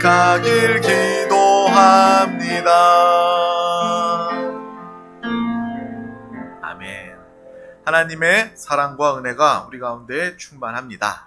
가길 기도합니다. 아멘. 하나님의 사랑과 은혜가 우리 가운데 충만합니다.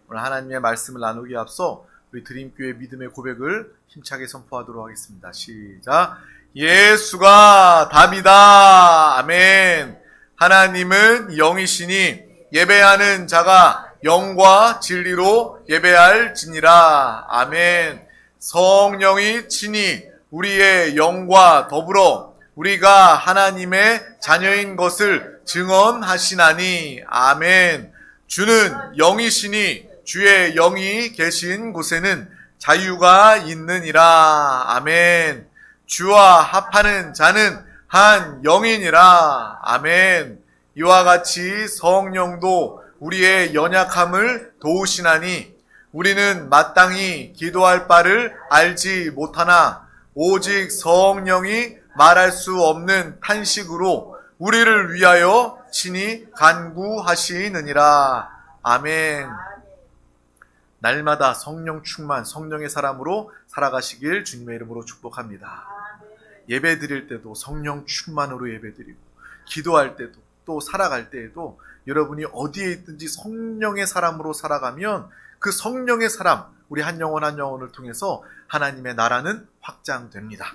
오늘 하나님의 말씀을 나누기에 앞서 우리 드림교회 믿음의 고백을 힘차게 선포하도록 하겠습니다. 시작. 예수가 답이다. 아멘. 하나님은 영이시니 예배하는 자가 영과 진리로 예배할지니라. 아멘. 성령이 친히 우리의 영과 더불어 우리가 하나님의 자녀인 것을 증언하시나니. 아멘. 주는 영이시니 주의 영이 계신 곳에는 자유가 있느니라. 아멘. 주와 합하는 자는 한 영이니라. 아멘. 이와 같이 성령도 우리의 연약함을 도우시나니 우리는 마땅히 기도할 바를 알지 못하나 오직 성령이 말할 수 없는 탄식으로 우리를 위하여 친히 간구하시느니라. 아멘. 날마다 성령 충만, 성령의 사람으로 살아가시길 주님의 이름으로 축복합니다. 예배 드릴 때도 성령 충만으로 예배 드리고, 기도할 때도, 또 살아갈 때에도 여러분이 어디에 있든지 성령의 사람으로 살아가면 그 성령의 사람, 우리 한 영혼 한 영혼을 통해서 하나님의 나라는 확장됩니다.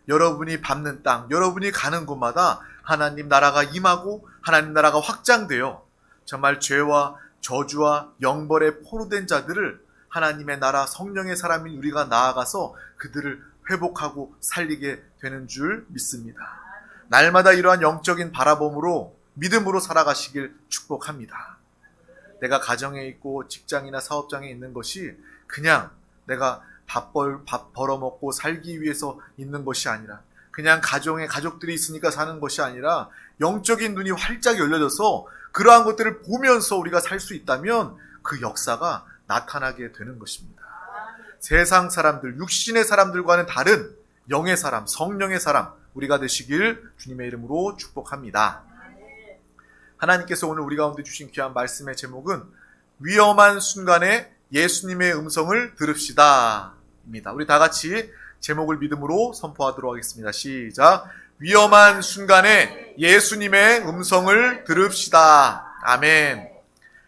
여러분이 밟는 땅, 여러분이 가는 곳마다 하나님 나라가 임하고 하나님 나라가 확장돼요. 정말 죄와 저주와 영벌에 포로된 자들을 하나님의 나라 성령의 사람인 우리가 나아가서 그들을 회복하고 살리게 되는 줄 믿습니다. 날마다 이러한 영적인 바라봄으로 믿음으로 살아가시길 축복합니다. 내가 가정에 있고 직장이나 사업장에 있는 것이 그냥 내가 밥 벌어먹고 살기 위해서 있는 것이 아니라, 그냥 가정에 가족들이 있으니까 사는 것이 아니라 영적인 눈이 활짝 열려져서 그러한 것들을 보면서 우리가 살 수 있다면 그 역사가 나타나게 되는 것입니다. 세상 사람들, 육신의 사람들과는 다른 영의 사람, 성령의 사람 우리가 되시길 주님의 이름으로 축복합니다. 하나님께서 오늘 우리 가운데 주신 귀한 말씀의 제목은 위험한 순간에 예수님의 음성을 들읍시다 입니다. 우리 다 같이 제목을 믿음으로 선포하도록 하겠습니다. 시작. 위험한 순간에 예수님의 음성을 들읍시다. 아멘.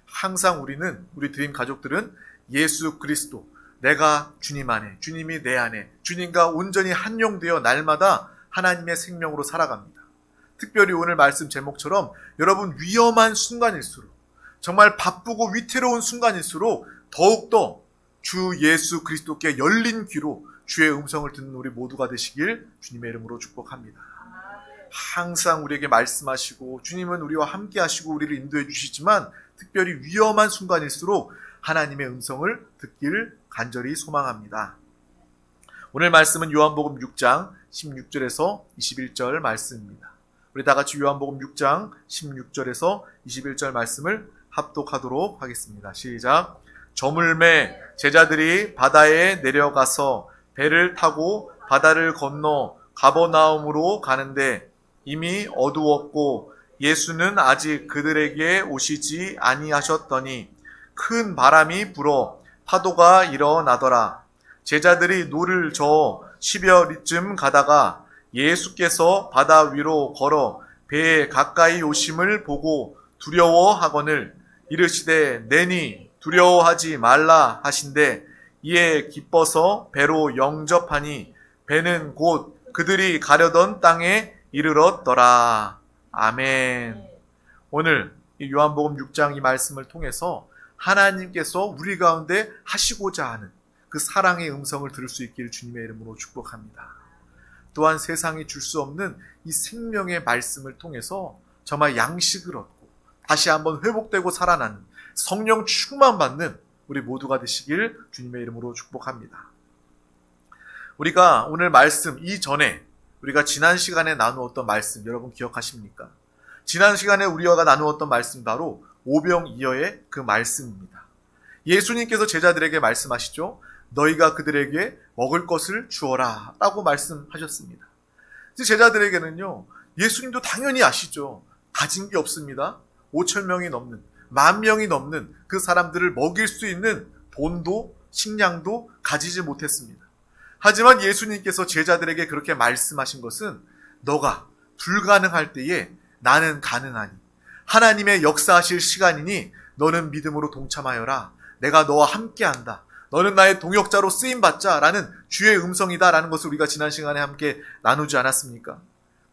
항상 우리 드림 가족들은 예수 그리스도, 내가 주님 안에, 주님이 내 안에, 주님과 온전히 한영되어 날마다 하나님의 생명으로 살아갑니다. 특별히 오늘 말씀 제목처럼 여러분 위험한 순간일수록, 정말 바쁘고 위태로운 순간일수록 더욱더 주 예수 그리스도께 열린 귀로 주의 음성을 듣는 우리 모두가 되시길 주님의 이름으로 축복합니다. 항상 우리에게 말씀하시고 주님은 우리와 함께 하시고 우리를 인도해 주시지만 특별히 위험한 순간일수록 하나님의 음성을 듣길 간절히 소망합니다. 오늘 말씀은 요한복음 6장 16절에서 21절 말씀입니다. 우리 다 같이 요한복음 6장 16절에서 21절 말씀을 합독하도록 하겠습니다. 시작. 저물매 제자들이 바다에 내려가서 배를 타고 바다를 건너 가버나움으로 가는데 이미 어두웠고 예수는 아직 그들에게 오시지 아니하셨더니 큰 바람이 불어 파도가 일어나더라. 제자들이 노를 저어 10여리쯤 가다가 예수께서 바다 위로 걸어 배에 가까이 오심을 보고 두려워하거늘 이르시되 내니 두려워하지 말라 하신대 이에 기뻐서 배로 영접하니 배는 곧 그들이 가려던 땅에 이르렀더라. 아멘. 오늘 이 요한복음 6장 이 말씀을 통해서 하나님께서 우리 가운데 하시고자 하는 그 사랑의 음성을 들을 수 있기를 주님의 이름으로 축복합니다. 또한 세상이 줄 수 없는 이 생명의 말씀을 통해서 정말 양식을 얻고 다시 한번 회복되고 살아나는 성령 충만받는 우리 모두가 되시길 주님의 이름으로 축복합니다. 우리가 오늘 말씀 이전에 우리가 지난 시간에 나누었던 말씀 여러분 기억하십니까? 지난 시간에 우리가 나누었던 말씀 바로 오병이어의 그 말씀입니다. 예수님께서 제자들에게 말씀하시죠. 너희가 그들에게 먹을 것을 주어라 라고 말씀하셨습니다. 제자들에게는요, 예수님도 당연히 아시죠. 가진 게 없습니다. 5,000명이 넘는, 10,000명이 넘는 그 사람들을 먹일 수 있는 돈도 식량도 가지지 못했습니다. 하지만 예수님께서 제자들에게 그렇게 말씀하신 것은 너가 불가능할 때에 나는 가능하니 하나님의 역사하실 시간이니 너는 믿음으로 동참하여라. 내가 너와 함께한다. 너는 나의 동역자로 쓰임받자 라는 주의 음성이다 라는 것을 우리가 지난 시간에 함께 나누지 않았습니까?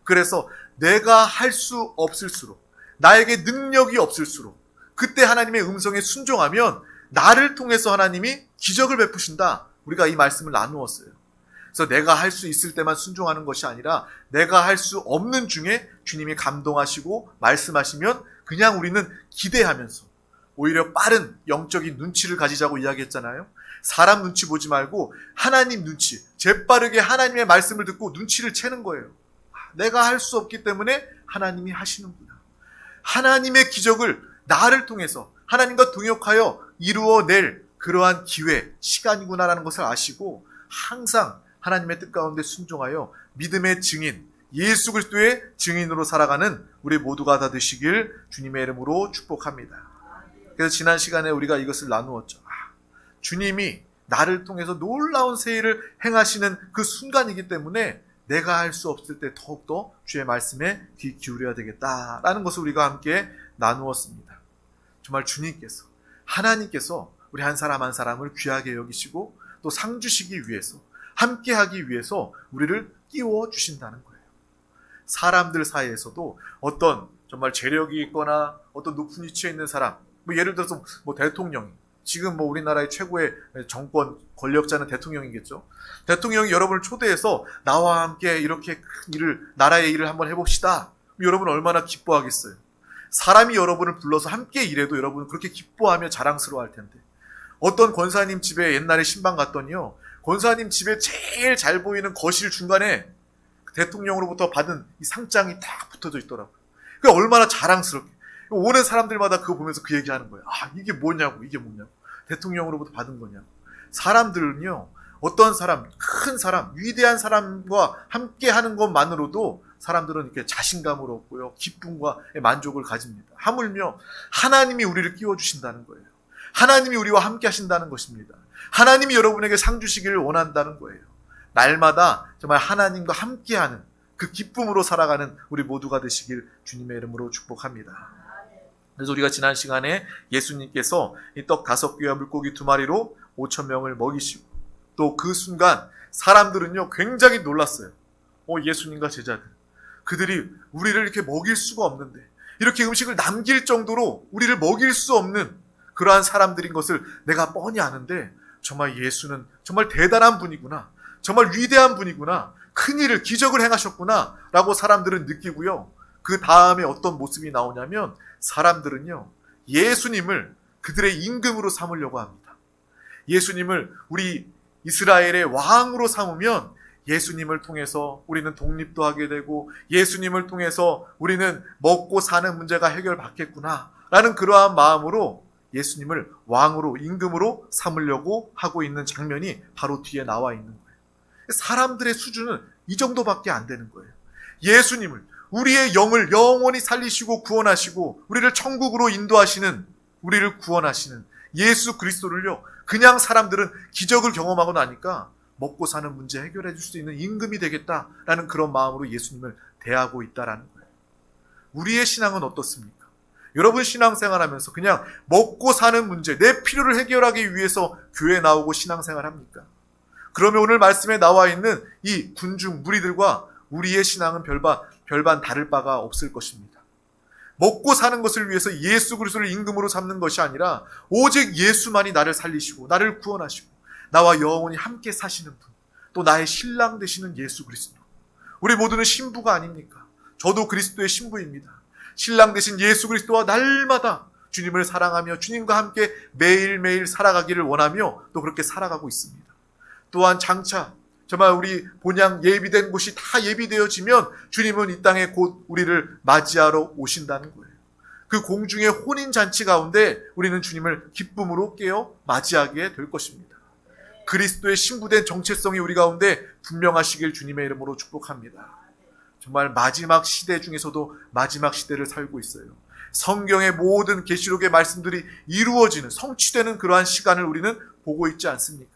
그래서 내가 할 수 없을수록, 나에게 능력이 없을수록 그때 하나님의 음성에 순종하면 나를 통해서 하나님이 기적을 베푸신다. 우리가 이 말씀을 나누었어요. 그래서 내가 할 수 있을 때만 순종하는 것이 아니라 내가 할 수 없는 중에 주님이 감동하시고 말씀하시면 그냥 우리는 기대하면서 오히려 빠른 영적인 눈치를 가지자고 이야기했잖아요. 사람 눈치 보지 말고 하나님 눈치, 재빠르게 하나님의 말씀을 듣고 눈치를 채는 거예요. 내가 할 수 없기 때문에 하나님이 하시는구나. 하나님의 기적을 나를 통해서 하나님과 동역하여 이루어낼 그러한 기회, 시간이구나라는 것을 아시고 항상 하나님의 뜻 가운데 순종하여 믿음의 증인, 예수 그리스도의 증인으로 살아가는 우리 모두가 다 되시길 주님의 이름으로 축복합니다. 그래서 지난 시간에 우리가 이것을 나누었죠. 주님이 나를 통해서 놀라운 세일을 행하시는 그 순간이기 때문에 내가 할 수 없을 때 더욱더 주의 말씀에 귀 기울여야 되겠다라는 것을 우리가 함께 나누었습니다. 정말 주님께서, 하나님께서 우리 한 사람 한 사람을 귀하게 여기시고 또 상 주시기 위해서, 함께 하기 위해서 우리를 끼워 주신다는 거예요. 사람들 사이에서도 어떤 정말 재력이 있거나 어떤 높은 위치에 있는 사람, 예를 들어서 대통령이, 지금 우리나라의 최고의 정권 권력자는 대통령이겠죠. 대통령이 여러분을 초대해서 나와 함께 이렇게 큰 일을, 나라의 일을 한번 해봅시다. 여러분 얼마나 기뻐하겠어요. 사람이 여러분을 불러서 함께 일해도 여러분은 그렇게 기뻐하며 자랑스러워할 텐데, 어떤 권사님 집에 옛날에 신방 갔더니요, 권사님 집에 제일 잘 보이는 거실 중간에 대통령으로부터 받은 이 상장이 딱 붙어져 있더라고요. 그게 얼마나 자랑스럽게. 오는 사람들마다 그거 보면서 그 얘기하는 거예요. 이게 뭐냐고. 대통령으로부터 받은 거냐고. 사람들은요, 어떤 사람, 큰 사람, 위대한 사람과 함께 하는 것만으로도 사람들은 이렇게 자신감을 얻고요, 기쁨과 만족을 가집니다. 하물며 하나님이 우리를 끼워주신다는 거예요. 하나님이 우리와 함께 하신다는 것입니다. 하나님이 여러분에게 상 주시기를 원한다는 거예요. 날마다 정말 하나님과 함께하는 그 기쁨으로 살아가는 우리 모두가 되시길 주님의 이름으로 축복합니다. 그래서 우리가 지난 시간에 예수님께서 이 떡 5개와 물고기 2마리로 5,000명을 먹이시고, 또 그 순간 사람들은요 굉장히 놀랐어요. 예수님과 제자들, 그들이 우리를 이렇게 먹일 수가 없는데, 이렇게 음식을 남길 정도로 우리를 먹일 수 없는 그러한 사람들인 것을 내가 뻔히 아는데, 정말 예수는 정말 대단한 분이구나, 정말 위대한 분이구나, 큰일을, 기적을 행하셨구나 라고 사람들은 느끼고요. 그 다음에 어떤 모습이 나오냐면, 사람들은요 예수님을 그들의 임금으로 삼으려고 합니다. 예수님을 우리 이스라엘의 왕으로 삼으면 예수님을 통해서 우리는 독립도 하게 되고, 예수님을 통해서 우리는 먹고 사는 문제가 해결받겠구나 라는 그러한 마음으로 예수님을 왕으로, 임금으로 삼으려고 하고 있는 장면이 바로 뒤에 나와 있는 거예요. 사람들의 수준은 이 정도밖에 안 되는 거예요. 예수님을, 우리의 영을 영원히 살리시고 구원하시고 우리를 천국으로 인도하시는, 우리를 구원하시는 예수 그리스도를요, 그냥 사람들은 기적을 경험하고 나니까 먹고 사는 문제 해결해 줄 수 있는 임금이 되겠다라는 그런 마음으로 예수님을 대하고 있다라는 거예요. 우리의 신앙은 어떻습니까? 여러분 신앙생활하면서 그냥 먹고 사는 문제, 내 필요를 해결하기 위해서 교회에 나오고 신앙생활합니까? 그러면 오늘 말씀에 나와 있는 이 군중 무리들과 우리의 신앙은 별반 다를 바가 없을 것입니다. 먹고 사는 것을 위해서 예수 그리스도를 임금으로 삼는 것이 아니라 오직 예수만이 나를 살리시고 나를 구원하시고 나와 영원히 함께 사시는 분, 또 나의 신랑 되시는 예수 그리스도. 우리 모두는 신부가 아닙니까? 저도 그리스도의 신부입니다. 신랑 되신 예수 그리스도와 날마다 주님을 사랑하며 주님과 함께 매일매일 살아가기를 원하며 또 그렇게 살아가고 있습니다. 또한 장차 정말 우리 본향 예비된 곳이 다 예비되어지면 주님은 이 땅에 곧 우리를 맞이하러 오신다는 거예요. 그 공중의 혼인잔치 가운데 우리는 주님을 기쁨으로 깨어 맞이하게 될 것입니다. 그리스도의 신부된 정체성이 우리 가운데 분명하시길 주님의 이름으로 축복합니다. 정말 마지막 시대 중에서도 마지막 시대를 살고 있어요. 성경의 모든 계시록의 말씀들이 이루어지는, 성취되는 그러한 시간을 우리는 보고 있지 않습니까?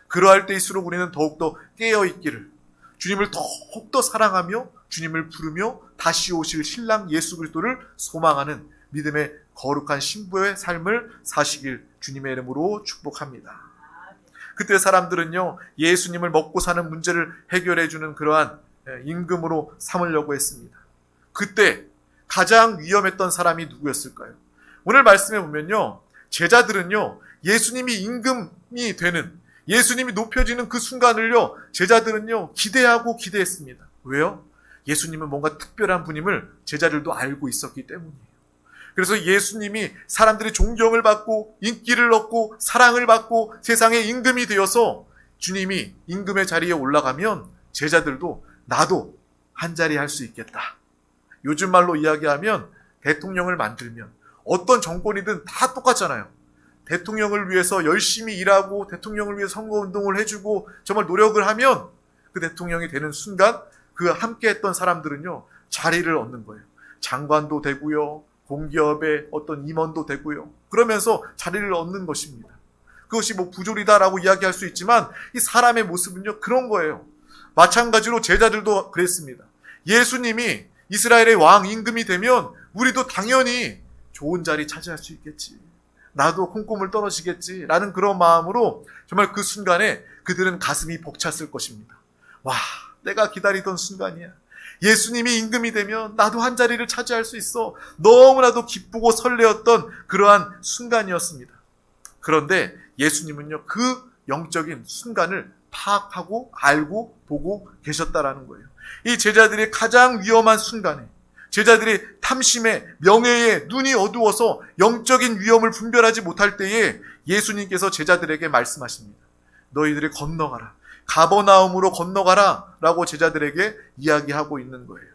그러할 때일수록 우리는 더욱더 깨어있기를, 주님을 더욱더 사랑하며 주님을 부르며 다시 오실 신랑 예수 그리스도를 소망하는 믿음의 거룩한 신부의 삶을 사시길 주님의 이름으로 축복합니다. 그때 사람들은요, 예수님을 먹고 사는 문제를 해결해 주는 그러한 임금으로 삼으려고 했습니다. 그때 가장 위험했던 사람이 누구였을까요? 오늘 말씀에 보면요, 제자들은요, 예수님이 임금이 되는, 예수님이 높여지는 그 순간을요, 제자들은요, 기대했습니다. 왜요? 예수님은 뭔가 특별한 분임을 제자들도 알고 있었기 때문이에요. 그래서 예수님이 사람들의 존경을 받고 인기를 얻고 사랑을 받고 세상의 임금이 되어서 주님이 임금의 자리에 올라가면 제자들도 나도 한 자리 할 수 있겠다. 요즘 말로 이야기하면 대통령을 만들면 어떤 정권이든 다 똑같잖아요. 대통령을 위해서 열심히 일하고 대통령을 위해 선거운동을 해주고 정말 노력을 하면 그 대통령이 되는 순간 그 함께했던 사람들은요, 자리를 얻는 거예요. 장관도 되고요, 공기업의 어떤 임원도 되고요. 그러면서 자리를 얻는 것입니다. 그것이 뭐 부조리다라고 이야기할 수 있지만 이 사람의 모습은요, 그런 거예요. 마찬가지로 제자들도 그랬습니다. 예수님이 이스라엘의 왕 임금이 되면 우리도 당연히 좋은 자리 차지할 수 있겠지. 나도 콩고물 떨어지겠지. 라는 그런 마음으로 정말 그 순간에 그들은 가슴이 벅찼을 것입니다. 와, 내가 기다리던 순간이야. 예수님이 임금이 되면 나도 한 자리를 차지할 수 있어. 너무나도 기쁘고 설레었던 그러한 순간이었습니다. 그런데 예수님은요, 그 영적인 순간을 파악하고 알고 보고 계셨다라는 거예요. 이 제자들의 가장 위험한 순간에, 제자들의 탐심에, 명예에 눈이 어두워서 영적인 위험을 분별하지 못할 때에 예수님께서 제자들에게 말씀하십니다. 너희들이 건너가라. 가버나움으로 건너가라 라고 제자들에게 이야기하고 있는 거예요.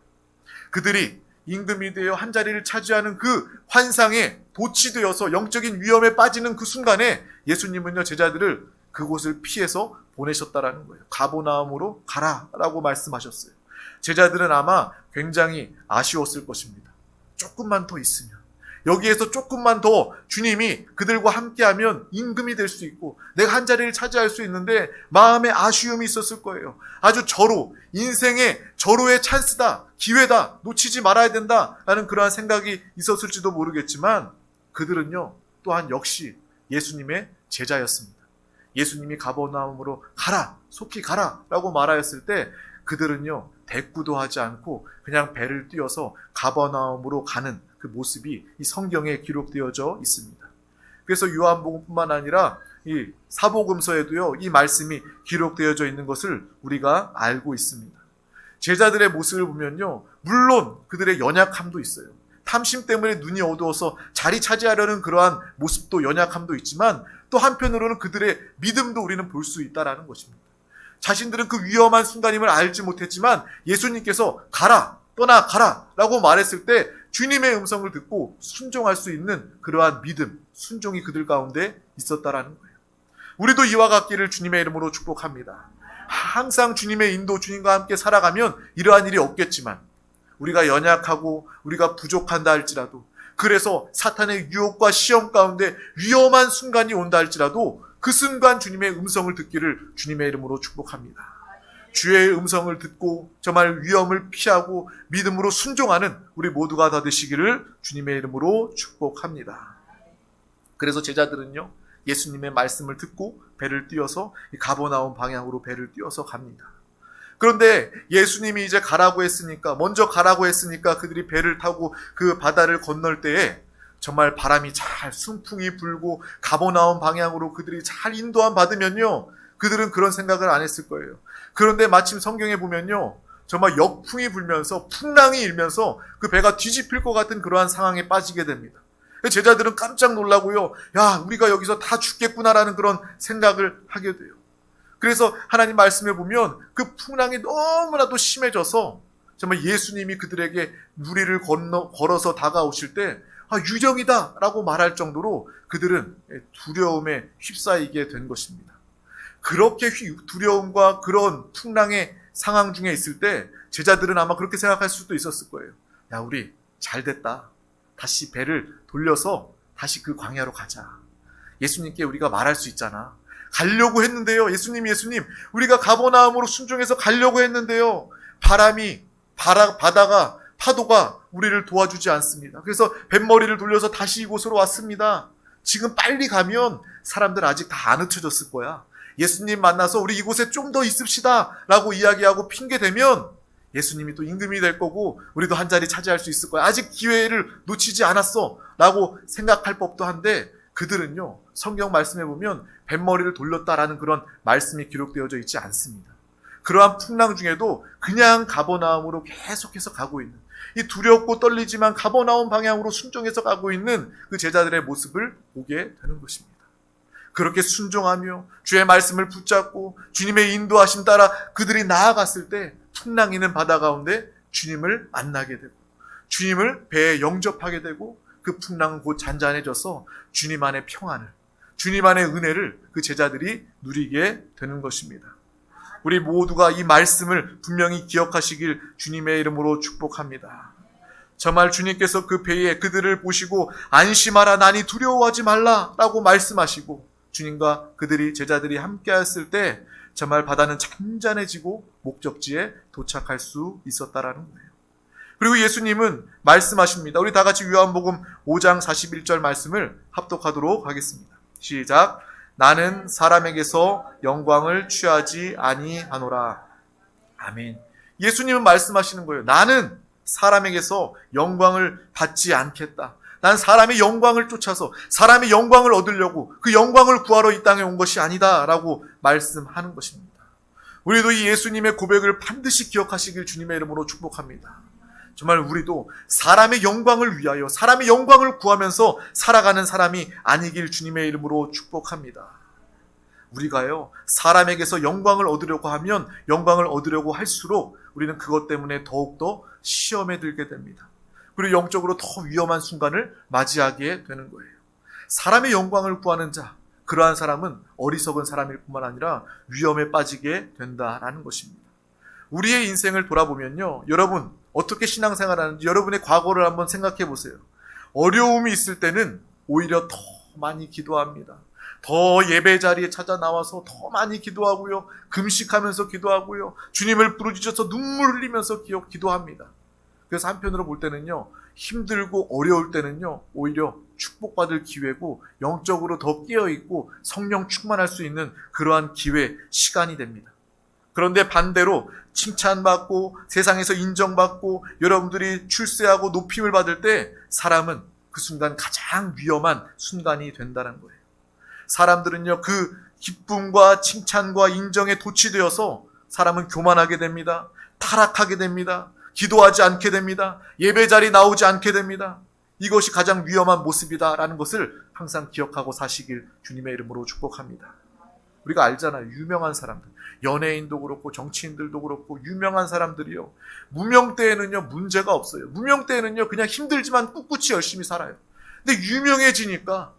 그들이 임금이 되어 한 자리를 차지하는 그 환상에 도취되어서 영적인 위험에 빠지는 그 순간에 예수님은요, 제자들을 그곳을 피해서 보내셨다라는 거예요. 가버나움으로 가라라고 말씀하셨어요. 제자들은 아마 굉장히 아쉬웠을 것입니다. 조금만 더 있으면, 여기에서 조금만 더 주님이 그들과 함께하면 임금이 될 수 있고 내가 한 자리를 차지할 수 있는데 마음에 아쉬움이 있었을 거예요. 아주 인생의 절호의 찬스다, 기회다, 놓치지 말아야 된다라는 그러한 생각이 있었을지도 모르겠지만 그들은요, 또한 역시 예수님의 제자였습니다. 예수님이 가버나움으로 가라, 속히 가라 라고 말하였을 때 그들은요, 대꾸도 하지 않고 그냥 배를 띄워서 가버나움으로 가는 그 모습이 이 성경에 기록되어져 있습니다. 그래서 요한복음뿐만 아니라 이 사복음서에도요, 이 말씀이 기록되어져 있는 것을 우리가 알고 있습니다. 제자들의 모습을 보면요, 물론 그들의 연약함도 있어요. 탐심 때문에 눈이 어두워서 자리 차지하려는 그러한 모습도 연약함도 있지만 또 한편으로는 그들의 믿음도 우리는 볼 수 있다라는 것입니다. 자신들은 그 위험한 순간임을 알지 못했지만 예수님께서 가라, 떠나가라 라고 말했을 때 주님의 음성을 듣고 순종할 수 있는 그러한 믿음, 순종이 그들 가운데 있었다라는 거예요. 우리도 이와 같기를 주님의 이름으로 축복합니다. 항상 주님의 인도, 주님과 함께 살아가면 이러한 일이 없겠지만 우리가 연약하고 우리가 부족한다 할지라도, 그래서 사탄의 유혹과 시험 가운데 위험한 순간이 온다 할지라도 그 순간 주님의 음성을 듣기를 주님의 이름으로 축복합니다. 주의 음성을 듣고 정말 위험을 피하고 믿음으로 순종하는 우리 모두가 다 되시기를 주님의 이름으로 축복합니다. 그래서 제자들은요, 예수님의 말씀을 듣고 배를 띄워서 가버나움 방향으로 배를 띄워서 갑니다. 그런데 예수님이 이제 먼저 가라고 했으니까 그들이 배를 타고 그 바다를 건널 때에 정말 바람이 잘 순풍이 불고 가버나움 방향으로 그들이 잘 인도함 받으면요, 그들은 그런 생각을 안 했을 거예요. 그런데 마침 성경에 보면요, 정말 역풍이 불면서 풍랑이 일면서 그 배가 뒤집힐 것 같은 그러한 상황에 빠지게 됩니다. 제자들은 깜짝 놀라고요, 야, 우리가 여기서 다 죽겠구나라는 그런 생각을 하게 돼요. 그래서 하나님 말씀에 보면 그 풍랑이 너무나도 심해져서 정말 예수님이 그들에게 누리를 걸어서 다가오실 때 유령이다 라고 말할 정도로 그들은 두려움에 휩싸이게 된 것입니다. 그렇게 두려움과 그런 풍랑의 상황 중에 있을 때 제자들은 아마 그렇게 생각할 수도 있었을 거예요. 야, 우리 잘 됐다. 다시 배를 돌려서 다시 그 광야로 가자. 예수님께 우리가 말할 수 있잖아. 가려고 했는데요. 예수님, 우리가 가버나움으로 순종해서 가려고 했는데요. 바다가, 파도가 우리를 도와주지 않습니다. 그래서 뱃머리를 돌려서 다시 이곳으로 왔습니다. 지금 빨리 가면 사람들 아직 다 안 흩어졌을 거야. 예수님 만나서 우리 이곳에 좀 더 있읍시다 라고 이야기하고 핑계대면 예수님이 또 임금이 될 거고 우리도 한 자리 차지할 수 있을 거야. 아직 기회를 놓치지 않았어 라고 생각할 법도 한데, 그들은요, 성경 말씀에 보면 뱃머리를 돌렸다라는 그런 말씀이 기록되어져 있지 않습니다. 그러한 풍랑 중에도 그냥 가버나움으로 계속해서 가고 있는, 이 두렵고 떨리지만 가버나움 방향으로 순종해서 가고 있는 그 제자들의 모습을 보게 되는 것입니다. 그렇게 순종하며 주의 말씀을 붙잡고 주님의 인도하심 따라 그들이 나아갔을 때 풍랑이는 바다 가운데 주님을 만나게 되고 주님을 배에 영접하게 되고, 그 풍랑은 곧 잔잔해져서 주님 안의 평안을, 주님 안의 은혜를 그 제자들이 누리게 되는 것입니다. 우리 모두가 이 말씀을 분명히 기억하시길 주님의 이름으로 축복합니다. 정말 주님께서 그 배에 그들을 보시고 안심하라, 나니 두려워하지 말라 라고 말씀하시고 주님과 제자들이 함께했을 때 정말 바다는 잔잔해지고 목적지에 도착할 수 있었다라는 거예요. 그리고 예수님은 말씀하십니다. 우리 다 같이 요한복음 5장 41절 말씀을 합독하도록 하겠습니다. 시작. 나는 사람에게서 영광을 취하지 아니하노라. 아멘. 예수님은 말씀하시는 거예요. 나는 사람에게서 영광을 받지 않겠다. 난 사람의 영광을 쫓아서 사람의 영광을 얻으려고 그 영광을 구하러 이 땅에 온 것이 아니다 라고 말씀하는 것입니다. 우리도 이 예수님의 고백을 반드시 기억하시길 주님의 이름으로 축복합니다. 정말 우리도 사람의 영광을 위하여 사람의 영광을 구하면서 살아가는 사람이 아니길 주님의 이름으로 축복합니다. 우리가요, 사람에게서 영광을 얻으려고 하면 영광을 얻으려고 할수록 우리는 그것 때문에 더욱더 시험에 들게 됩니다. 그리고 영적으로 더 위험한 순간을 맞이하게 되는 거예요. 사람의 영광을 구하는 자, 그러한 사람은 어리석은 사람일 뿐만 아니라 위험에 빠지게 된다라는 것입니다. 우리의 인생을 돌아보면요, 여러분 어떻게 신앙생활하는지 여러분의 과거를 한번 생각해 보세요. 어려움이 있을 때는 오히려 더 많이 기도합니다. 더 예배 자리에 찾아 나와서 더 많이 기도하고요, 금식하면서 기도하고요, 주님을 부르짖어서 눈물 흘리면서 기도합니다. 그래서 한편으로 볼 때는요, 힘들고 어려울 때는요, 오히려 축복받을 기회고 영적으로 더 깨어있고 성령 충만할 수 있는 그러한 기회, 시간이 됩니다. 그런데 반대로 칭찬받고 세상에서 인정받고 여러분들이 출세하고 높임을 받을 때 사람은 그 순간 가장 위험한 순간이 된다는 거예요. 사람들은요, 그 기쁨과 칭찬과 인정에 도취되어서 사람은 교만하게 됩니다. 타락하게 됩니다. 기도하지 않게 됩니다. 예배 자리 나오지 않게 됩니다. 이것이 가장 위험한 모습이다라는 것을 항상 기억하고 사시길 주님의 이름으로 축복합니다. 우리가 알잖아요. 유명한 사람들, 연예인도 그렇고 정치인들도 그렇고 유명한 사람들이요, 무명 때에는요 문제가 없어요. 무명 때에는요 그냥 힘들지만 꿋꿋이 열심히 살아요. 근데 유명해지니까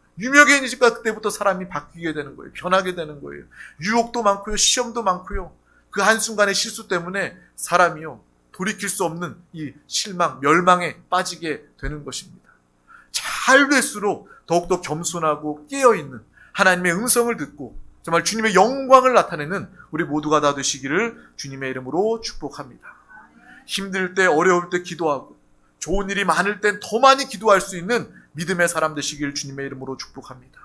그때부터 사람이 바뀌게 되는 거예요. 변하게 되는 거예요. 유혹도 많고요, 시험도 많고요. 그 한순간의 실수 때문에 사람이요 돌이킬 수 없는 이 실망, 멸망에 빠지게 되는 것입니다. 잘 될수록 더욱더 겸손하고 깨어있는 하나님의 음성을 듣고 정말 주님의 영광을 나타내는 우리 모두가 다 되시기를 주님의 이름으로 축복합니다. 힘들 때, 어려울 때 기도하고 좋은 일이 많을 땐 더 많이 기도할 수 있는 믿음의 사람 되시길 주님의 이름으로 축복합니다.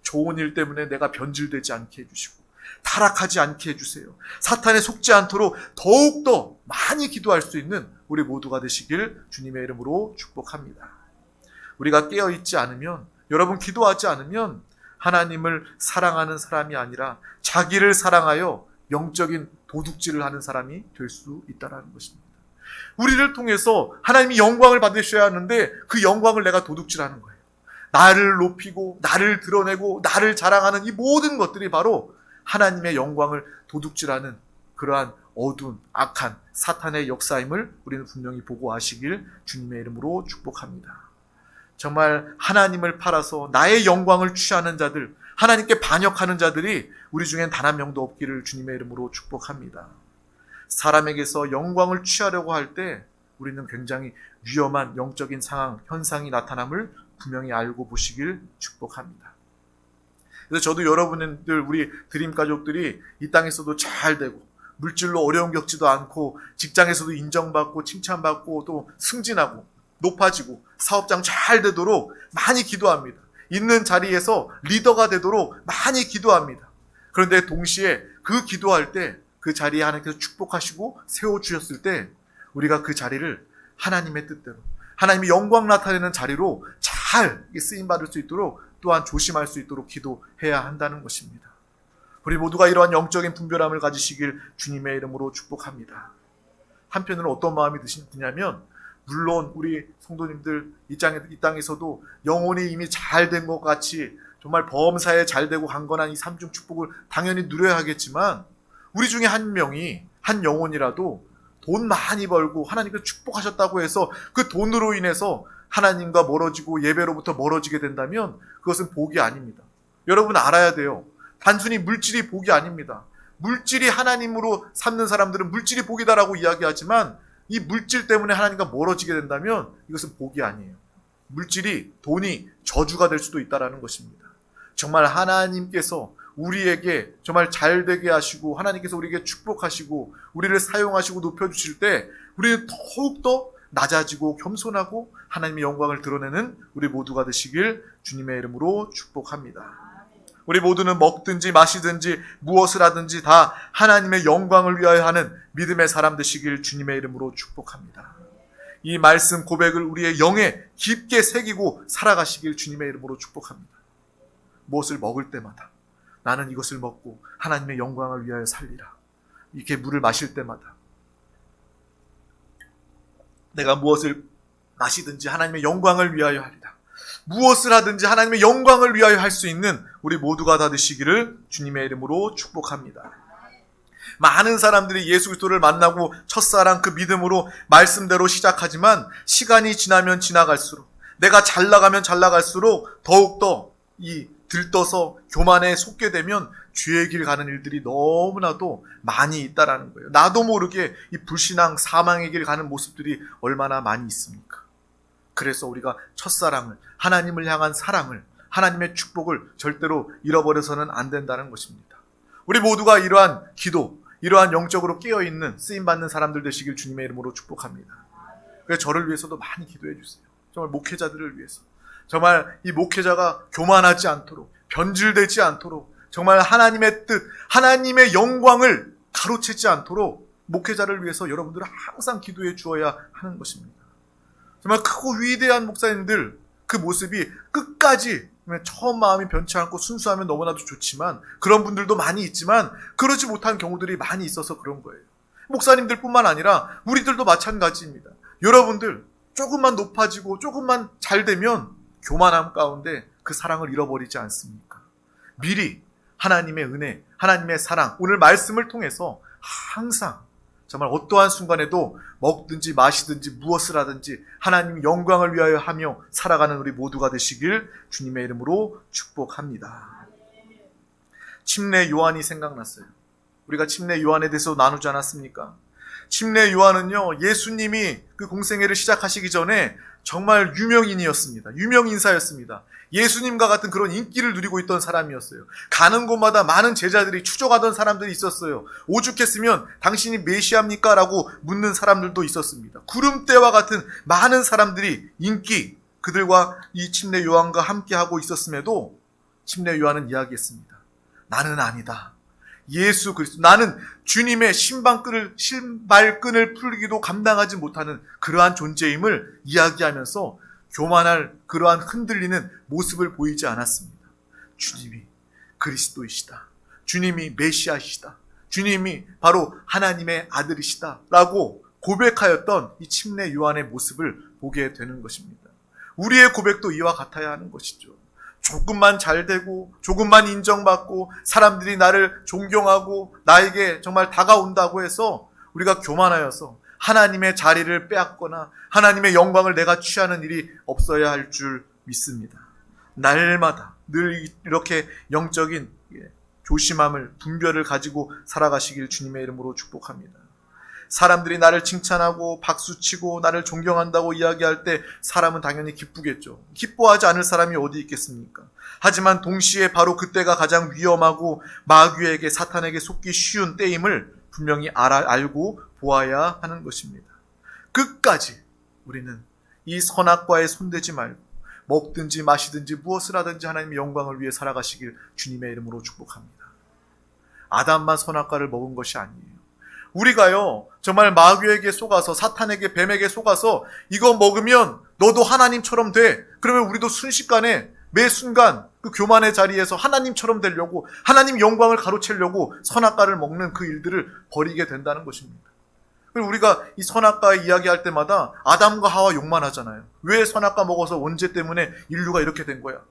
좋은 일 때문에 내가 변질되지 않게 해주시고 타락하지 않게 해주세요. 사탄에 속지 않도록 더욱더 많이 기도할 수 있는 우리 모두가 되시길 주님의 이름으로 축복합니다. 우리가 깨어있지 않으면, 여러분 기도하지 않으면 하나님을 사랑하는 사람이 아니라 자기를 사랑하여 영적인 도둑질을 하는 사람이 될 수 있다는 것입니다. 우리를 통해서 하나님이 영광을 받으셔야 하는데 그 영광을 내가 도둑질하는 거예요. 나를 높이고 나를 드러내고 나를 자랑하는 이 모든 것들이 바로 하나님의 영광을 도둑질하는 그러한 어두운 악한 사탄의 역사임을 우리는 분명히 보고 아시길 주님의 이름으로 축복합니다. 정말 하나님을 팔아서 나의 영광을 취하는 자들, 하나님께 반역하는 자들이 우리 중엔 단 한 명도 없기를 주님의 이름으로 축복합니다. 사람에게서 영광을 취하려고 할 때 우리는 굉장히 위험한 영적인 상황, 현상이 나타남을 분명히 알고 보시길 축복합니다. 그래서 저도 여러분들, 우리 드림 가족들이 이 땅에서도 잘 되고, 물질로 어려움 겪지도 않고, 직장에서도 인정받고, 칭찬받고, 또 승진하고, 높아지고, 사업장 잘 되도록 많이 기도합니다. 있는 자리에서 리더가 되도록 많이 기도합니다. 그런데 동시에 그 기도할 때, 그 자리에 하나님께서 축복하시고 세워주셨을 때, 우리가 그 자리를 하나님의 뜻대로, 하나님의 영광 나타내는 자리로 잘 쓰임받을 수 있도록, 또한 조심할 수 있도록 기도해야 한다는 것입니다. 우리 모두가 이러한 영적인 분별함을 가지시길 주님의 이름으로 축복합니다. 한편으로는 어떤 마음이 드냐면, 물론 우리 성도님들 이 땅에서도 영혼이 이미 잘 된 것 같이 정말 범사에 잘 되고 강건한 이 삼중 축복을 당연히 누려야 하겠지만, 우리 중에 한 명이, 한 영혼이라도 돈 많이 벌고 하나님께서 축복하셨다고 해서 그 돈으로 인해서 하나님과 멀어지고 예배로부터 멀어지게 된다면 그것은 복이 아닙니다. 여러분 알아야 돼요. 단순히 물질이 복이 아닙니다. 물질이 하나님으로 삼는 사람들은 물질이 복이다라고 이야기하지만, 이 물질 때문에 하나님과 멀어지게 된다면 이것은 복이 아니에요. 물질이, 돈이 저주가 될 수도 있다는 것입니다. 정말 하나님께서 우리에게 정말 잘 되게 하시고, 하나님께서 우리에게 축복하시고 우리를 사용하시고 높여주실 때, 우리는 더욱더 낮아지고 겸손하고 하나님의 영광을 드러내는 우리 모두가 되시길 주님의 이름으로 축복합니다. 우리 모두는 먹든지 마시든지 무엇을 하든지 다 하나님의 영광을 위하여 하는 믿음의 사람 되시길 주님의 이름으로 축복합니다. 이 말씀 고백을 우리의 영에 깊게 새기고 살아가시길 주님의 이름으로 축복합니다. 무엇을 먹을 때마다 나는 이것을 먹고 하나님의 영광을 위하여 살리라. 이렇게 물을 마실 때마다 내가 무엇을 마시든지 하나님의 영광을 위하여 하리라. 무엇을 하든지 하나님의 영광을 위하여 할 수 있는 우리 모두가 다 되시기를 주님의 이름으로 축복합니다. 많은 사람들이 예수 그리스도를 만나고 첫사랑 그 믿음으로 말씀대로 시작하지만, 시간이 지나면 지나갈수록, 내가 잘 나가면 잘 나갈수록 더욱더 이 들떠서 교만에 속게 되면 죄의 길 가는 일들이 너무나도 많이 있다라는 거예요. 나도 모르게 이 불신앙, 사망의 길 가는 모습들이 얼마나 많이 있습니까? 그래서 우리가 첫사랑을, 하나님을 향한 사랑을, 하나님의 축복을 절대로 잃어버려서는 안 된다는 것입니다. 우리 모두가 이러한 기도, 이러한 영적으로 깨어있는 쓰임받는 사람들 되시길 주님의 이름으로 축복합니다. 그래서 저를 위해서도 많이 기도해 주세요. 정말 목회자들을 위해서. 정말 이 목회자가 교만하지 않도록, 변질되지 않도록, 정말 하나님의 뜻, 하나님의 영광을 가로채지 않도록 목회자를 위해서 여러분들은 항상 기도해 주어야 하는 것입니다. 정말 크고 위대한 목사님들 그 모습이 끝까지 처음 마음이 변치 않고 순수하면 너무나도 좋지만, 그런 분들도 많이 있지만 그러지 못한 경우들이 많이 있어서 그런 거예요. 목사님들뿐만 아니라 우리들도 마찬가지입니다. 여러분들 조금만 높아지고 조금만 잘 되면 교만함 가운데 그 사랑을 잃어버리지 않습니까? 미리 하나님의 은혜, 하나님의 사랑, 오늘 말씀을 통해서 항상 정말 어떠한 순간에도 먹든지 마시든지 무엇을 하든지 하나님 영광을 위하여 하며 살아가는 우리 모두가 되시길 주님의 이름으로 축복합니다. 침례 요한이 생각났어요. 우리가 침례 요한에 대해서 나누지 않았습니까? 침례 요한은요, 예수님이 그 공생애를 시작하시기 전에 정말 유명인이었습니다. 유명인사였습니다. 예수님과 같은 그런 인기를 누리고 있던 사람이었어요. 가는 곳마다 많은 제자들이 추종하던 사람들이 있었어요. 오죽했으면 당신이 메시아입니까? 라고 묻는 사람들도 있었습니다. 구름대와 같은 많은 사람들이 인기, 그들과 이 침례 요한과 함께하고 있었음에도 침례 요한은 이야기했습니다. 나는 아니다. 예수 그리스도, 나는 주님의 신발끈을 풀기도 감당하지 못하는 그러한 존재임을 이야기하면서 교만할 그러한 흔들리는 모습을 보이지 않았습니다. 주님이 그리스도이시다. 주님이 메시아이시다. 주님이 바로 하나님의 아들이시다 라고 고백하였던 이 침례 요한의 모습을 보게 되는 것입니다. 우리의 고백도 이와 같아야 하는 것이죠. 조금만 잘 되고 조금만 인정받고 사람들이 나를 존경하고 나에게 정말 다가온다고 해서 우리가 교만하여서 하나님의 자리를 빼앗거나 하나님의 영광을 내가 취하는 일이 없어야 할 줄 믿습니다. 날마다 늘 이렇게 영적인 조심함을, 분별을 가지고 살아가시길 주님의 이름으로 축복합니다. 사람들이 나를 칭찬하고 박수치고 나를 존경한다고 이야기할 때 사람은 당연히 기쁘겠죠. 기뻐하지 않을 사람이 어디 있겠습니까? 하지만 동시에 바로 그때가 가장 위험하고 마귀에게, 사탄에게 속기 쉬운 때임을 분명히 알고 보아야 하는 것입니다. 끝까지 우리는 이 선악과에 손대지 말고 먹든지 마시든지 무엇을 하든지 하나님의 영광을 위해 살아가시길 주님의 이름으로 축복합니다. 아담만 선악과를 먹은 것이 아니에요. 우리가요, 정말 마귀에게 속아서, 사탄에게, 뱀에게 속아서 이거 먹으면 너도 하나님처럼 돼. 그러면 우리도 순식간에, 매 순간 그 교만의 자리에서 하나님처럼 되려고, 하나님 영광을 가로채려고 선악과를 먹는 그 일들을 벌이게 된다는 것입니다. 그리고 우리가 이 선악과 이야기할 때마다 아담과 하와 욕만 하잖아요. 왜 선악과 먹어서 원죄 때문에 인류가 이렇게 된 거야?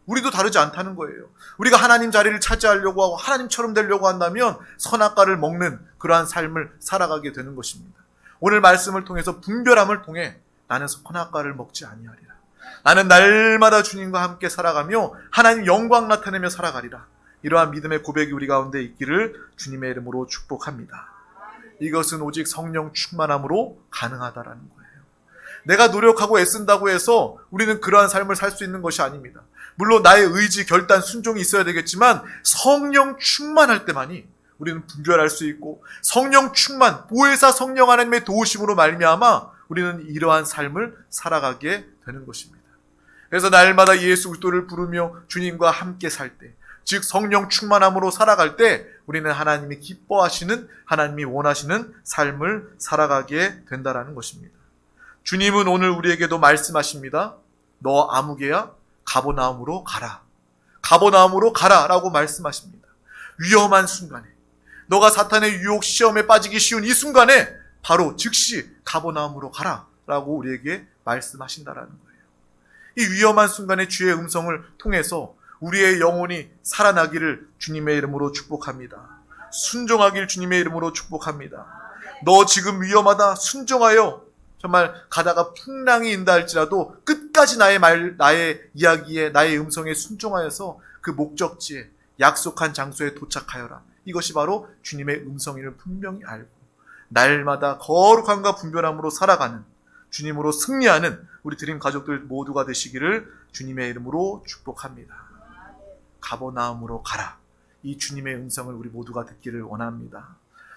우리도 다르지 않다는 거예요. 우리가 하나님 자리를 차지하려고 하고 하나님처럼 되려고 한다면 선악과를 먹는 그러한 삶을 살아가게 되는 것입니다. 오늘 말씀을 통해서 분별함을 통해 나는 선악과를 먹지 아니하리라. 나는 날마다 주님과 함께 살아가며 하나님 영광 나타내며 살아가리라. 이러한 믿음의 고백이 우리 가운데 있기를 주님의 이름으로 축복합니다. 이것은 오직 성령 충만함으로 가능하다라는 거예요. 내가 노력하고 애쓴다고 해서 우리는 그러한 삶을 살 수 있는 것이 아닙니다. 물론 나의 의지, 결단, 순종이 있어야 되겠지만 성령 충만할 때만이 우리는 분별할 수 있고, 성령 충만, 보혜사 성령 하나님의 도우심으로 말미암아 우리는 이러한 삶을 살아가게 되는 것입니다. 그래서 날마다 예수 그리스도를 부르며 주님과 함께 살 때, 즉 성령 충만함으로 살아갈 때 우리는 하나님이 기뻐하시는, 하나님이 원하시는 삶을 살아가게 된다라는 것입니다. 주님은 오늘 우리에게도 말씀하십니다. 너 아무개야 가버나움으로 가라. 가버나움으로 가라 라고 말씀하십니다. 위험한 순간에, 너가 사탄의 유혹 시험에 빠지기 쉬운 이 순간에 바로 즉시 가버나움으로 가라 라고 우리에게 말씀하신다라는 거예요. 이 위험한 순간에 주의 음성을 통해서 우리의 영혼이 살아나기를 주님의 이름으로 축복합니다. 순종하길 주님의 이름으로 축복합니다. 너 지금 위험하다, 순종하여. 정말 가다가 풍랑이 인다 할지라도 끝까지 나의 이야기에, 나의 음성에 순종하여서 그 목적지에, 약속한 장소에 도착하여라. 이것이 바로 주님의 음성임을 분명히 알고 날마다 거룩함과 분별함으로 살아가는, 주님으로 승리하는 우리 드림 가족들 모두가 되시기를 주님의 이름으로 축복합니다. 가버나움으로 가라. 이 주님의 음성을 우리 모두가 듣기를 원합니다.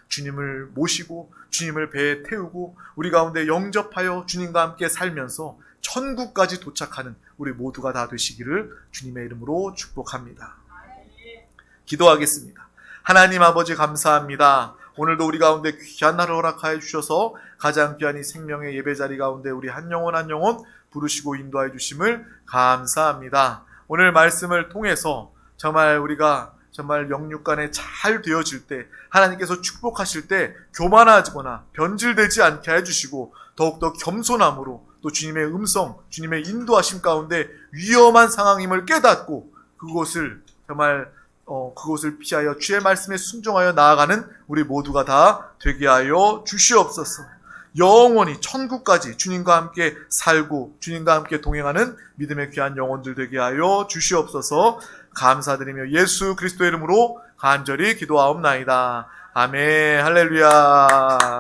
주님을 모시고 주님을 배에 태우고 우리 가운데 영접하여 주님과 함께 살면서 천국까지 도착하는 우리 모두가 다 되시기를 주님의 이름으로 축복합니다. 기도하겠습니다. 하나님 아버지 감사합니다. 오늘도 우리 가운데 귀한 날을 허락하여 주셔서 가장 귀한 이 생명의 예배자리 가운데 우리 한 영혼 한 영혼 부르시고 인도하여 주심을 감사합니다. 오늘 말씀을 통해서 정말 우리가 정말 영육간에 잘 되어질 때, 하나님께서 축복하실 때 교만하거나 변질되지 않게 해주시고 더욱더 겸손함으로 또 주님의 음성, 주님의 인도하심 가운데 위험한 상황임을 깨닫고 그곳을 정말 그곳을 피하여 주의 말씀에 순종하여 나아가는 우리 모두가 다 되게 하여 주시옵소서. 영원히 천국까지 주님과 함께 살고 주님과 함께 동행하는 믿음의 귀한 영혼들 되게 하여 주시옵소서. 감사드리며 예수 그리스도의 이름으로 간절히 기도하옵나이다. 아멘. 할렐루야.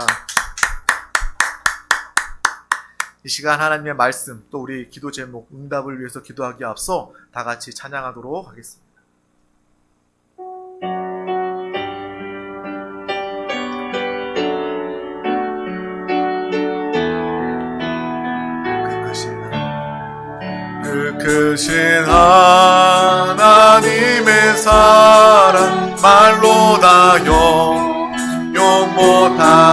이 시간 하나님의 말씀, 또 우리 기도 제목, 응답을 위해서 기도하기에 앞서 다 같이 찬양하도록 하겠습니다. 그 크신 하나님의 사랑 말로 다 용용 못하